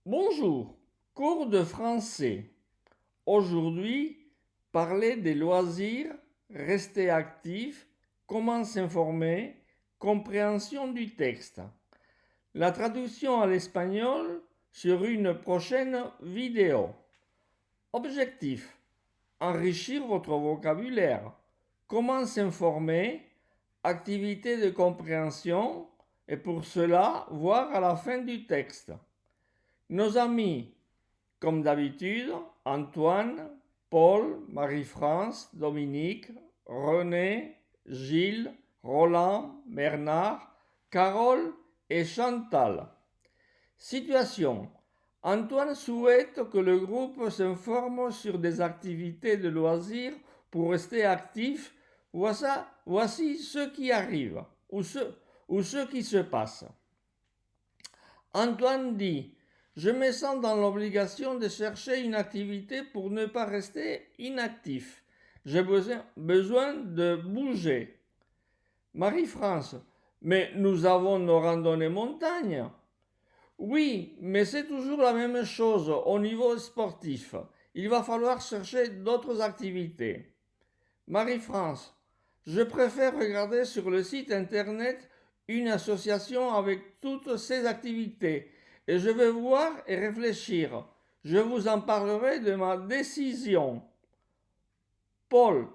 Bonjour, cours de français. Aujourd'hui, parler des loisirs, rester actif, comment s'informer, compréhension du texte. La traduction à l'espagnol sur une prochaine vidéo. Objectif, enrichir votre vocabulaire. Comment s'informer, activité de compréhension, et pour cela, voir à la fin du texte. Nos amis, comme d'habitude, Antoine, Paul, Marie-France, Dominique, René, Gilles, Roland, Bernard, Carole et Chantal. Situation. Antoine souhaite que le groupe s'informe sur des activités de loisirs pour rester actif. Voici ce qui arrive ou ce qui se passe. Antoine dit: je me sens dans l'obligation de chercher une activité pour ne pas rester inactif. J'ai besoin de bouger. Marie-France: mais nous avons nos randonnées montagne. Oui, mais c'est toujours la même chose au niveau sportif. Il va falloir chercher d'autres activités. Marie-France: je préfère regarder sur le site internet une association avec toutes ces activités et je vais voir et réfléchir. Je vous en parlerai de ma décision. Paul: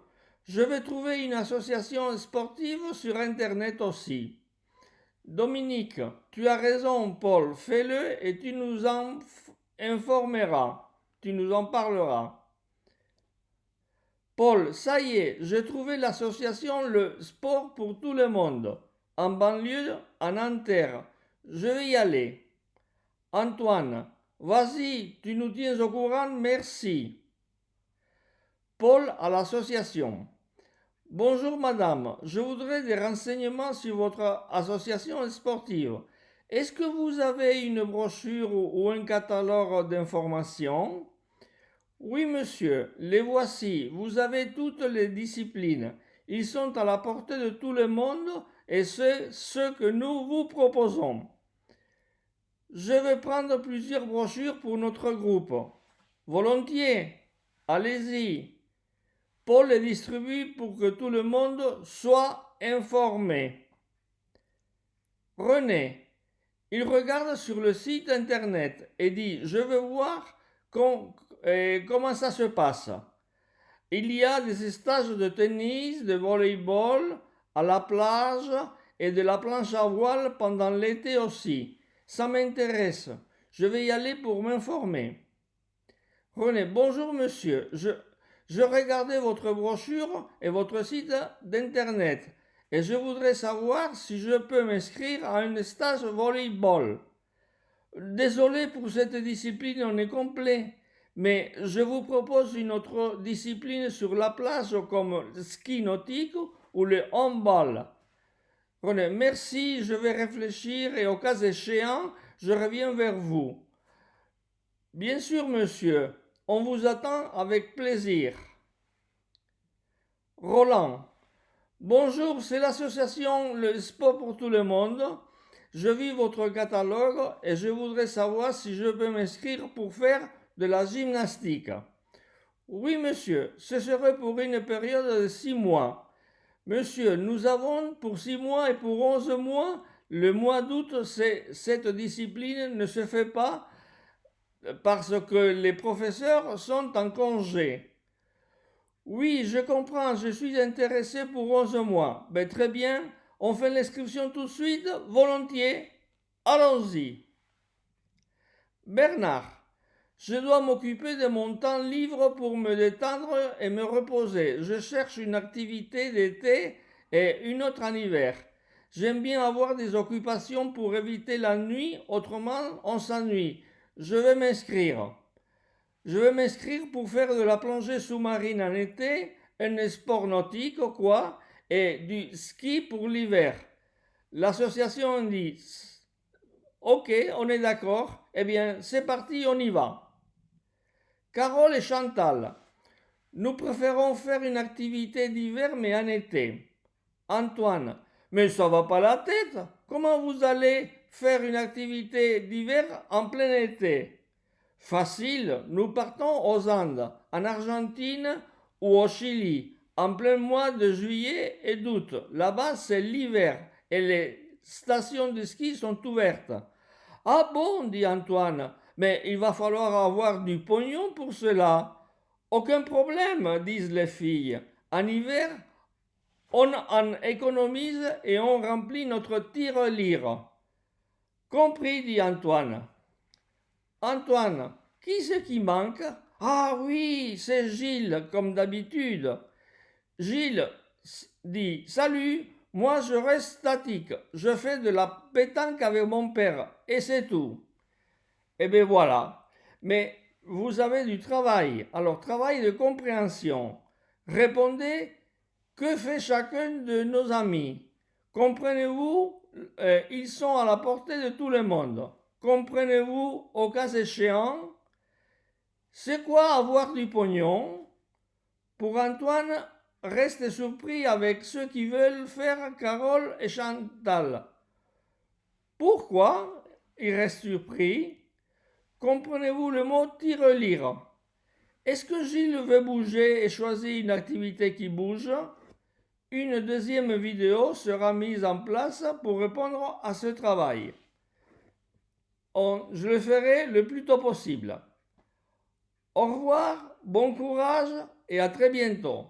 je vais trouver une association sportive sur internet aussi. Dominique: tu as raison, Paul, fais-le et tu nous en informeras. Tu nous en parleras. Paul: ça y est, j'ai trouvé l'association Le Sport pour tout le monde, en banlieue, à Nanterre. Je vais y aller. Antoine: vas-y, tu nous tiens au courant, merci. Paul à l'association: bonjour madame, je voudrais des renseignements sur votre association sportive. Est-ce que vous avez une brochure ou un catalogue d'informations? Oui, monsieur, les voici. Vous avez toutes les disciplines. Ils sont à la portée de tout le monde et c'est ce que nous vous proposons. Je vais prendre plusieurs brochures pour notre groupe. Volontiers. Allez-y. Paul les distribue pour que tout le monde soit informé. René: il regarde sur le site internet et dit: je veux voir comment ça se passe. Il y a des stages de tennis, de volley-ball à la plage et de la planche à voile pendant l'été aussi. Ça m'intéresse. Je vais y aller pour m'informer. René: bonjour monsieur, je regardais votre brochure et votre site d'internet et je voudrais savoir si je peux m'inscrire à un stage volley-ball. Désolé pour cette discipline, on est complet. Mais je vous propose une autre discipline sur la plage comme le ski nautique ou le handball. René: merci, je vais réfléchir et au cas échéant, je reviens vers vous. Bien sûr, monsieur, on vous attend avec plaisir. Roland: bonjour, c'est l'association Le Sport pour tout le monde. Je vis votre catalogue et je voudrais savoir si je peux m'inscrire pour faire de la gymnastique. Oui, monsieur, ce serait pour une période de 6 mois. Monsieur, nous avons pour 6 mois et pour 11 mois. Le mois d'août, cette discipline ne se fait pas parce que les professeurs sont en congé. Oui, je comprends, je suis intéressé pour 11 mois. Ben, très bien, on fait l'inscription tout de suite, volontiers. Allons-y. Bernard: je dois m'occuper de mon temps libre pour me détendre et me reposer. Je cherche une activité d'été et une autre en hiver. J'aime bien avoir des occupations pour éviter la nuit, autrement on s'ennuie. Je vais m'inscrire. Je vais m'inscrire pour faire de la plongée sous-marine en été, un sport nautique, quoi, et du ski pour l'hiver. L'association dit: ok, on est d'accord, eh bien c'est parti, on y va. Carole et Chantal: nous préférons faire une activité d'hiver mais en été. Antoine: mais ça va pas la tête. Comment vous allez faire une activité d'hiver en plein été? Facile, nous partons aux Andes, en Argentine ou au Chili, en plein mois de juillet et d'août. Là-bas, c'est l'hiver et les stations de ski sont ouvertes. Ah bon, dit Antoine, mais il va falloir avoir du pognon pour cela. Aucun problème, disent les filles. En hiver, on en économise et on remplit notre tirelire. Compris, dit Antoine. Antoine, qui c'est qui manque? Ah oui, c'est Gilles, comme d'habitude. Gilles dit, salut, moi je reste statique, je fais de la pétanque avec mon père, et c'est tout. Eh bien voilà, mais vous avez du travail, alors travail de compréhension. Répondez, que fait chacun de nos amis? Comprenez-vous, ils sont à la portée de tout le monde. Comprenez-vous, au cas échéant, c'est quoi avoir du pognon? Pour Antoine, reste surpris avec ceux qui veulent faire Carole et Chantal. Pourquoi il reste surpris? Comprenez-vous le mot tirelire? Est-ce que Gilles veut bouger et choisir une activité qui bouge? Une deuxième vidéo sera mise en place pour répondre à ce travail. Je le ferai le plus tôt possible. Au revoir, bon courage et à très bientôt.